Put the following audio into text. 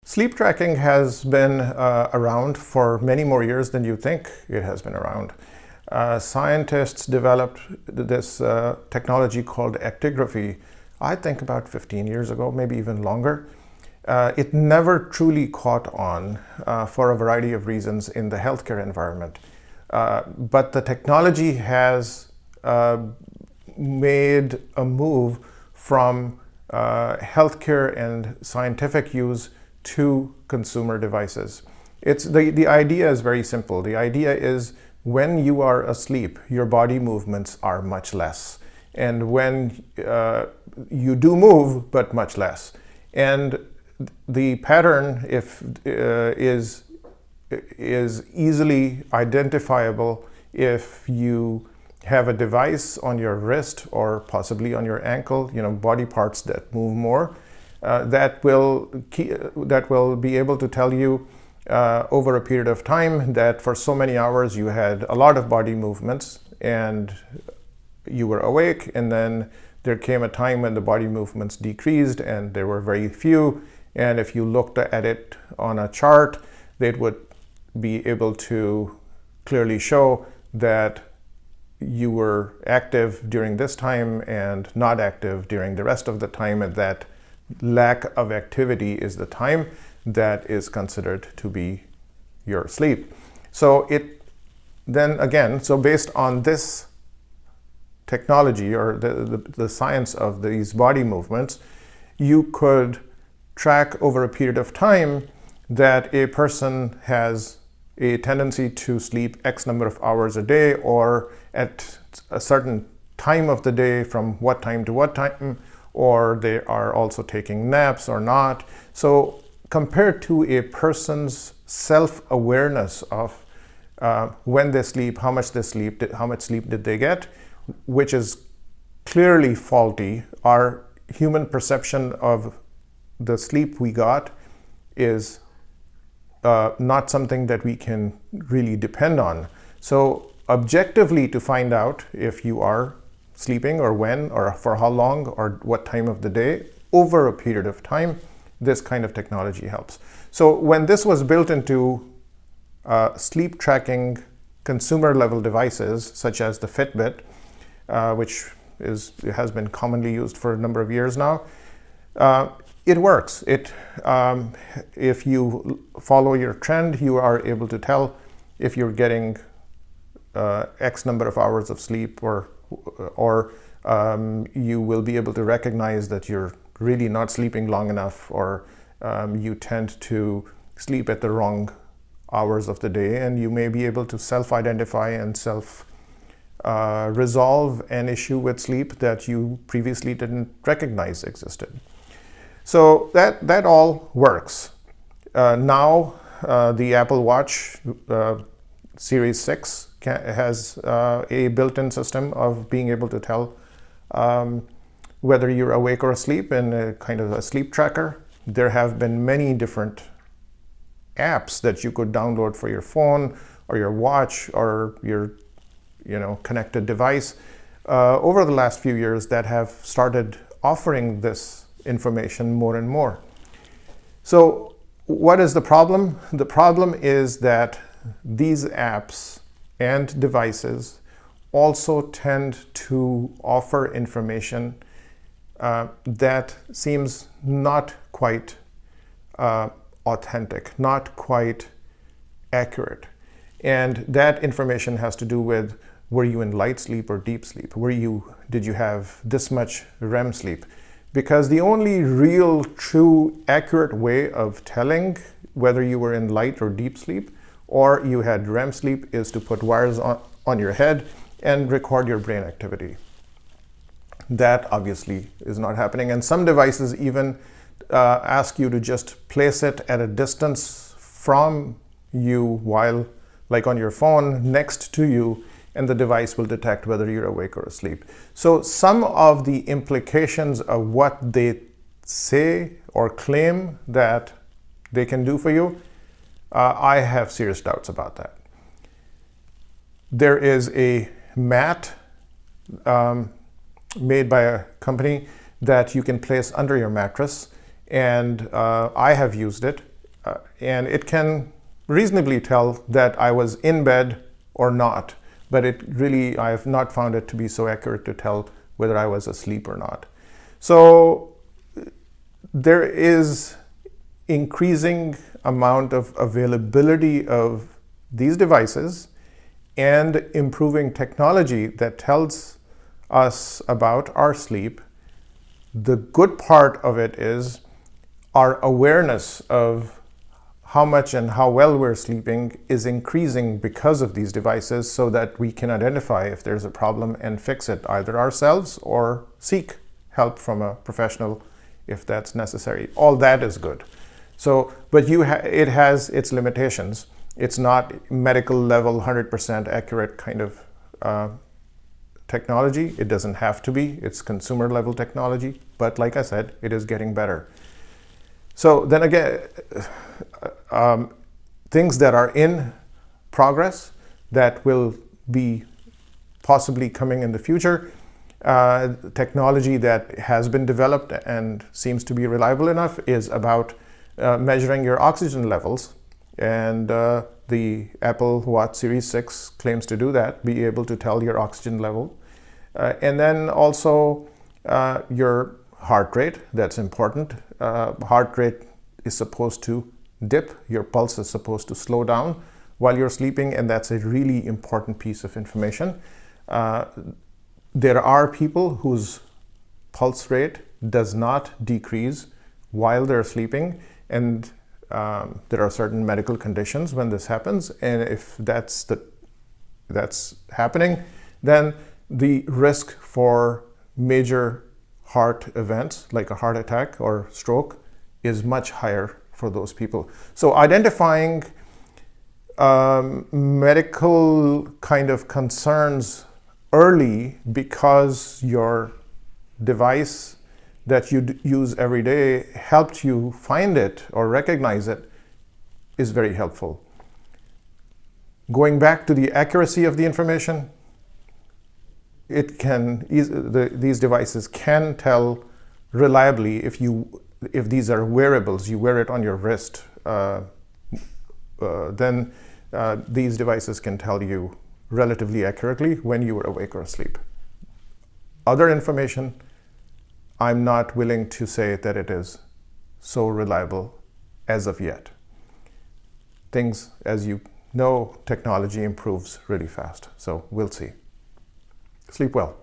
Sleep tracking has been around for many more years than you think it has been around. Scientists developed this technology called actigraphy, I think about 15 years ago, maybe even longer. It never truly caught on for a variety of reasons in the healthcare environment. But the technology has made a move from healthcare and scientific use to consumer devices. The idea is very simple. The idea is when you are asleep, your body movements are much less. And when you do move, but much less. And the pattern is easily identifiable if you have a device on your wrist or possibly on your ankle, body parts that move more. That will be able to tell you over a period of time that for so many hours you had a lot of body movements and you were awake, and then there came a time when the body movements decreased and there were very few, and if you looked at it on a chart, they would be able to clearly show that you were active during this time and not active during the rest of the time, and that lack of activity is the time that is considered to be your sleep. So based on this technology or the science of these body movements, you could track over a period of time that a person has a tendency to sleep X number of hours a day, or at a certain time of the day, from what time to what time, or they are also taking naps or not. So compared to a person's self-awareness of when they sleep, how much they sleep, how much sleep did they get, which is clearly faulty. Our human perception of the sleep we got is not something that we can really depend on. So objectively, to find out if you are sleeping or when or for how long or what time of the day over a period of time, this kind of technology helps. So when this was built into sleep tracking consumer level devices such as the Fitbit, which has been commonly used for a number of years now, it works. If you follow your trend, you are able to tell if you're getting X number of hours of sleep, or you will be able to recognize that you're really not sleeping long enough, or you tend to sleep at the wrong hours of the day, and you may be able to self-identify and self-resolve an issue with sleep that you previously didn't recognize existed. So that all works. Now the Apple Watch Series 6 has a built-in system of being able to tell whether you're awake or asleep, in a kind of a sleep tracker. There have been many different apps that you could download for your phone or your watch or your connected device over the last few years that have started offering this information more and more. So what is the problem? The problem is that these apps and devices also tend to offer information that seems not quite authentic, not quite accurate. And that information has to do with, were you in light sleep or deep sleep? Did you have this much REM sleep? Because the only real, true, accurate way of telling whether you were in light or deep sleep or you had REM sleep is to put wires on your head and record your brain activity. That obviously is not happening. And some devices even ask you to just place it at a distance from you while, like on your phone, next to you, and the device will detect whether you're awake or asleep. So some of the implications of what they say or claim that they can do for you, I have serious doubts about that. There is a mat made by a company that you can place under your mattress, and I have used it. and it can reasonably tell that I was in bed or not, but I have not found it to be so accurate to tell whether I was asleep or not. So there is increasing amount of availability of these devices and improving technology that tells us about our sleep. The good part of it is our awareness of how much and how well we're sleeping is increasing because of these devices, so that we can identify if there's a problem and fix it either ourselves or seek help from a professional if that's necessary. All that is good. So, but it has its limitations. It's not medical level 100% accurate kind of technology. It doesn't have to be. It's consumer level technology. But like I said, it is getting better. So then again, things that are in progress that will be possibly coming in the future, technology that has been developed and seems to be reliable enough is about measuring your oxygen levels. And the Apple Watch Series 6 claims to do that, be able to tell your oxygen level. And then also your heart rate, that's important. Heart rate is supposed to dip, your pulse is supposed to slow down while you're sleeping, and that's a really important piece of information. There are people whose pulse rate does not decrease while they're sleeping, and there are certain medical conditions when this happens, and if that's happening, then the risk for major heart events like a heart attack or stroke is much higher for those people. So identifying medical kind of concerns early, because your device that you use every day helped you find it or recognize it, is very helpful. Going back to the accuracy of the information, these devices can tell reliably if these are wearables, you wear it on your wrist, then these devices can tell you relatively accurately when you are awake or asleep. Other information, I'm not willing to say that it is so reliable as of yet. Things, as you know, technology improves really fast, so we'll see. Sleep well.